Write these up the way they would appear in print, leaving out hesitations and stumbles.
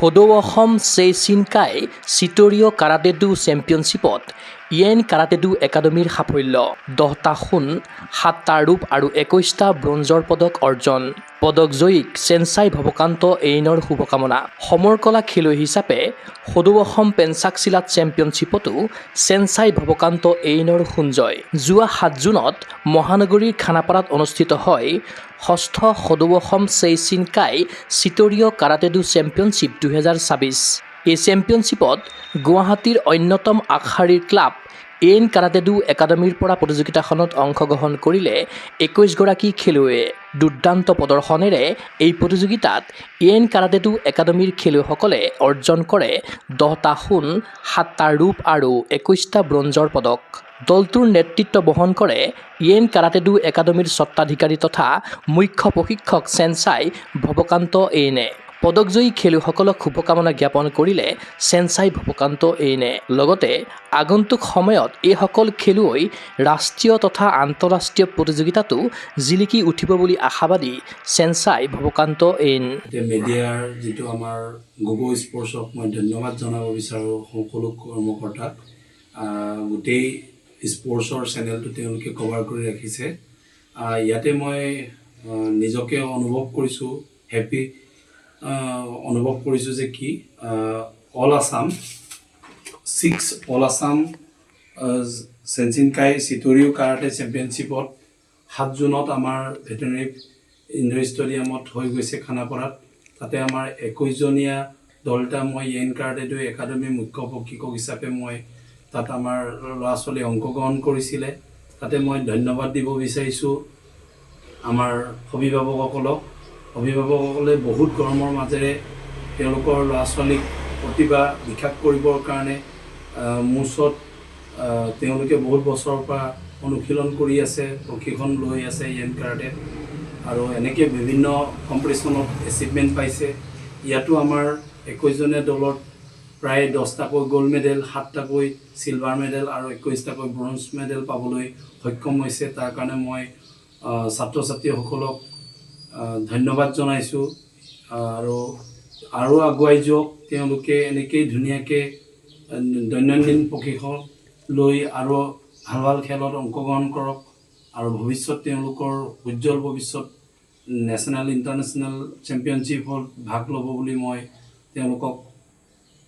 সদৌ Assam চেইচিনকাই চিতৰীয় karate do চেম্পিয়নশ্বিপত yen karate do একাডেমীৰ সাফল্য 10টা সোণ 7টা ৰূপ আৰু 21টা ব্ৰঞ্জৰ পদক অৰ্জন পদকজয়ীক চেনচাই ভৱকান্ত এইনৰ শুভকামনা সমৰ কলা খেলুৱৈ হিচাপে সদৌ অসম পেঞ্চাকচিলাট চেম্পিয়নশ্বিপতো চেনচাই ভৱকান্ত এইনৰ সোণজয় যোৱা 7 জুনত মহানগৰীৰ খানাপাৰাত অনুষ্ঠিত হয় ষষ্ঠ সদৌ অসম চেইচিনকাই চিতৰীয় কাৰাটে ডু চেম্পিয়নশ্বিপ 2026 এই চেম্পিয়নশ্বিপত গুৱাহাটীৰ অন্যতম আগশাৰীৰ ক্লাব ইয়েন কাৰাটে ডু একাডেমীৰ পৰা প্ৰতিযোগিতাখনত অংশগ্ৰহণ কৰিলে 21গৰাকী খেলুৱৈয়ে দুৰ্দান্ত প্ৰদৰ্শনেৰে এই প্ৰতিযোগিতাত ইয়েন কাৰাটে ডু একাডেমীৰ খেলুৱৈসকলে অৰ্জন কৰে 10টা সোণ 7টা ৰূপ আৰু 21টা ব্ৰঞ্জৰ পদক দলটোৰ নেতৃত্ব বহন কৰে ইয়েন কাৰাটে ডু একাডেমীৰ স্বত্বাধিকাৰী তথা মুখ্য প্ৰশিক্ষক চেনচাই ভৱকান্ত এইনে পদকজয়ী খেলুৱৈসকলক শুভকামনা জ্ঞাপন কৰিলে চেনচাই ভৱকান্ত এইনে লগতে আগন্তুক সময়ত এইসকল খেলুৱৈ ৰাষ্ট্ৰীয় তথা আন্তঃৰাষ্ট্ৰীয় প্ৰতিযোগিতাতো জিলিকি উঠিব বুলি আশাবাদী চেনচাই ভৱকান্ত এইন মিডিয়াৰ যেটো আমাৰ গোগো স্পৰ্টছক মই ধন্যবাদ জনাব বিচাৰো সকলো কৰ্মকৰ্তাক গোটেই স্পৰ্টছৰ চেনেলটো তেওঁলোকে কভাৰ কৰি ৰাখিছে ইয়াতে মই নিজকে অনুভৱ কৰিছো হেপি অনুভৱ কৰিছো যে কি অল আসাম 6 অল আসাম চেনচিনকাই চিতৰীয় কাৰাটে চেম্পিয়নশ্বিপত 7 জুনত আমাৰ ভেটেনেৰী ইনডোৰ ষ্টেডিয়ামত হৈ গৈছে খানাপাৰাত তাতে আমাৰ 21 জনীয়া দলটা মই ইয়েন কাৰাটে ডু একাডেমীৰ মুখ্য প্ৰশিক্ষক হিচাপে মই তাত আমাৰ ল'ৰা ছোৱালী অংশগ্ৰহণ কৰিছিলে তাতে মই ধন্যবাদ দিব বিচাৰিছো আমাৰ অভিভাৱকসকলে বহুত গৰমৰ মাজেৰে তেওঁলোকৰ ল'ৰা ছোৱালীক প্ৰতিভা বিকাশ কৰিবৰ কাৰণে মোৰ ওচৰত তেওঁলোকে বহুত বছৰৰ পৰা অনুশীলন কৰি আছে প্ৰশিক্ষণ লৈ আছে ইয়েন কাৰাটে আৰু এনেকৈ বিভিন্ন কম্পিটিশ্যনত এচিভমেণ্ট পাইছে ইয়াতো আমাৰ 21জনীয়া দলত প্ৰায় 10টাকৈ গোল্ড মেডেল 7টাকৈ চিলভাৰ মেডেল আৰু 21টাকৈ ব্ৰঞ্জ মেডেল পাবলৈ সক্ষম হৈছে তাৰ কাৰণে মই ছাত্ৰ ছাত্ৰীসকলক ধন্যবাদ জনাইছো আৰু আগুৱাই যাওক তেওঁলোকে এনেকৈ ধুনীয়াকৈ দৈনন্দিন প্ৰশিক্ষণ লৈ আৰু ভাল ভাল খেলত অংশগ্ৰহণ কৰক আৰু ভৱিষ্যত তেওঁলোকৰ উজ্জ্বল ভৱিষ্যত নেশ্যনেল ইণ্টাৰনেশ্যনেল চেম্পিয়নশ্বিপত ভাগ ল'ব বুলি মই তেওঁলোকক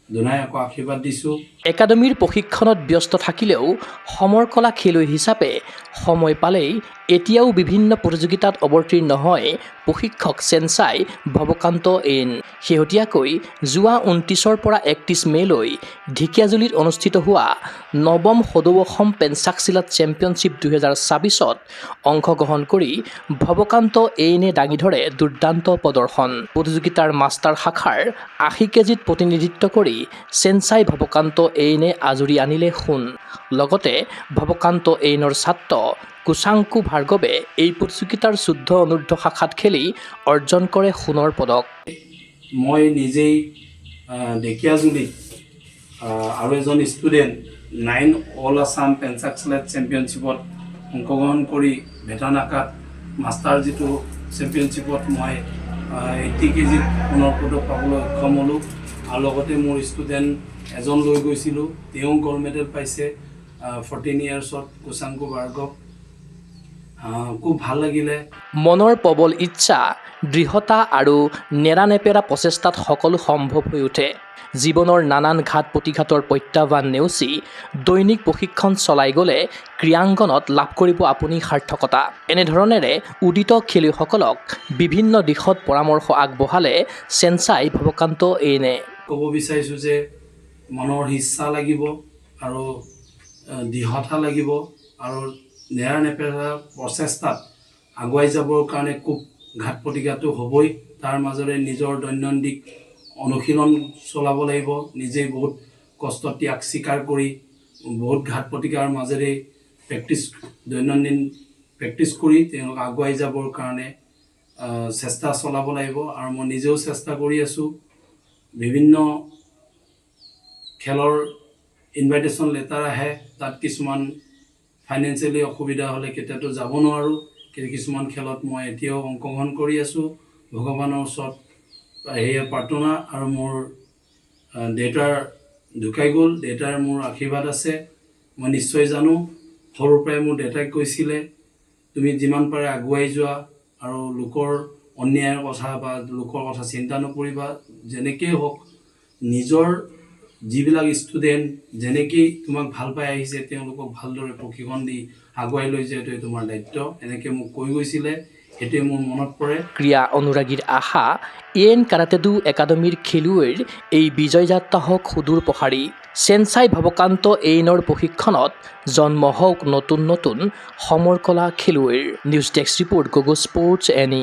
ধুনীয়াকৈ আশীৰ্বাদ দিছোঁ একাডেমীৰ প্ৰশিক্ষণত ব্যস্ত থাকিলেও সমৰ কলা খেলুৱৈ হিচাপে সময় পালেই এতিয়াও বিভিন্ন প্ৰতিযোগিতাত অৱতীৰ্ণ হয় প্ৰশিক্ষক চেনচাই ভৱকান্ত এইন শেহতীয়াকৈ যোৱা 29ৰ পৰা 31 মেলৈ ঢেকিয়াজুলিত অনুষ্ঠিত হোৱা নৱম সদৌ অসম পেঞ্চাকচিলাট চেম্পিয়নশ্বিপ 2026ত অংশগ্ৰহণ কৰি ভৱকান্ত এইনে দাঙি ধৰে দুৰ্দান্ত প্ৰদৰ্শন প্ৰতিযোগিতাৰ মাষ্টাৰ শাখাৰ 80 কেজিত প্ৰতিনিধিত্ব কৰি চেনচাই ভৱকান্ত এইনে আজৰি আনিলে সোণ লগতে ভৱকান্ত এইনৰ ছাত্ৰ কুচাংকু ভাৰ্গৱে এই প্ৰতিযোগিতাৰ 14 অনূৰ্ধ্ব শাখাত খেলি অৰ্জন কৰে সোণৰ পদক মই নিজেই ঢেকিয়াজুলিত আৰু এজন ষ্টুডেণ্ট 9 অল আসাম পেঞ্চাকচিলাট চেম্পিয়নশ্বিপত অংশগ্ৰহণ কৰি ভেটানাকাত মাষ্টাৰ যিটো চেম্পিয়নশ্বিপত মই 80 কেজিত সোণৰ পদক পাবলৈ সক্ষম হ'লোঁ আৰু লগতে মোৰ ষ্টুডেণ্ট এজন লৈ গৈছিলোঁ তেওঁ গ'ল্ড মেডেল পাইছে 14 ইয়াৰ্ছত কুচাংকু ভাৰ্গৱ খুব ভাল লাগিলে মনৰ প্ৰবল ইচ্ছা দৃঢ়তা আৰু নেৰানেপেৰা প্ৰচেষ্টাত সকলো সম্ভৱ হৈ উঠে জীৱনৰ নানান ঘাট প্ৰতিঘাতৰ প্ৰত্যাহ্বান নেওচি দৈনিক প্ৰশিক্ষণ চলাই গ'লে ক্ৰীড়াংগনত লাভ কৰিব আপুনি সাৰ্থকতা এনেধৰণেৰে উদিত খেলুৱৈসকলক বিভিন্ন দিশত পৰামৰ্শ আগবঢ়ালে চেনচাই ভৱকান্ত এইনে ক'ব বিচাৰিছোঁ যে মনৰ ইচ্ছা লাগিব আৰু দৃঢ়তা লাগিব আৰু নেৰানেপেৰা প্ৰচেষ্টাত আগুৱাই যাবৰ কাৰণে খুব ঘাট প্ৰতিঘাতো হ'বই তাৰ মাজৰে নিজৰ দৈনন্দিন অনুশীলন চলাব লাগিব নিজেই বহুত কষ্ট ত্যাগ স্বীকাৰ কৰি বহুত ঘাট প্ৰতিঘাৰ মাজেৰে দৈনন্দিন প্ৰেক্টিছ কৰি তেওঁলোক আগুৱাই যাবৰ কাৰণে চেষ্টা চলাব লাগিব আৰু মই নিজেও চেষ্টা কৰি আছোঁ বিভিন্ন খেলৰ ইনভাইটেশ্যন লেটাৰ আহে তাত কিছুমান ফাইনেন্সিয়েলি অসুবিধা হ'লে কেতিয়াতো যাব নোৱাৰোঁ কিছুমান খেলত মই এতিয়াও অংশগ্ৰহণ কৰি আছোঁ ভগৱানৰ ওচৰত প্ৰাৰ্থনা আৰু মোৰ দেউতাৰ ঢুকাই গ'ল। দেউতাৰ মোৰ আশীৰ্বাদ আছে, মই নিশ্চয় জানো। সৰুৰ পৰাই মোৰ দেউতাই কৈছিলে তুমি যিমান পাৰে আগুৱাই যোৱা আৰু লোকৰ অন্যায়ৰ কথা বা লোকৰ কথা চিন্তা নকৰিবা। যেনেকেই হওক নিজৰ যিবিলাক ষ্টুডেণ্ট যেনেকেই তোমাক ভাল পাই আহিছে তেওঁলোকক ভালদৰে প্ৰশিক্ষণ দি আগুৱাই লৈ যোৱাটোৱে তোমাৰ দায়িত্ব, এনেকৈ মোক কৈ গৈছিলে। সেইটোৱে মোৰ মনত পৰে। ক্ৰীড়া অনুৰাগীৰ আশা ইএন কাৰাটে ডু একাডেমীৰ খেলুৱৈৰ এই বিজয় যাত্ৰা হওক সুদূৰ প্ৰসাৰী। চেনচাই ভাৱকান্ত এইনৰ প্ৰশিক্ষণত জন্ম হওক নতুন নতুন সমৰ কলা খেলুৱৈৰ। নিউজ ডেস্ক ৰিপৰ্ট, গগো স্পৰ্টছ এনি।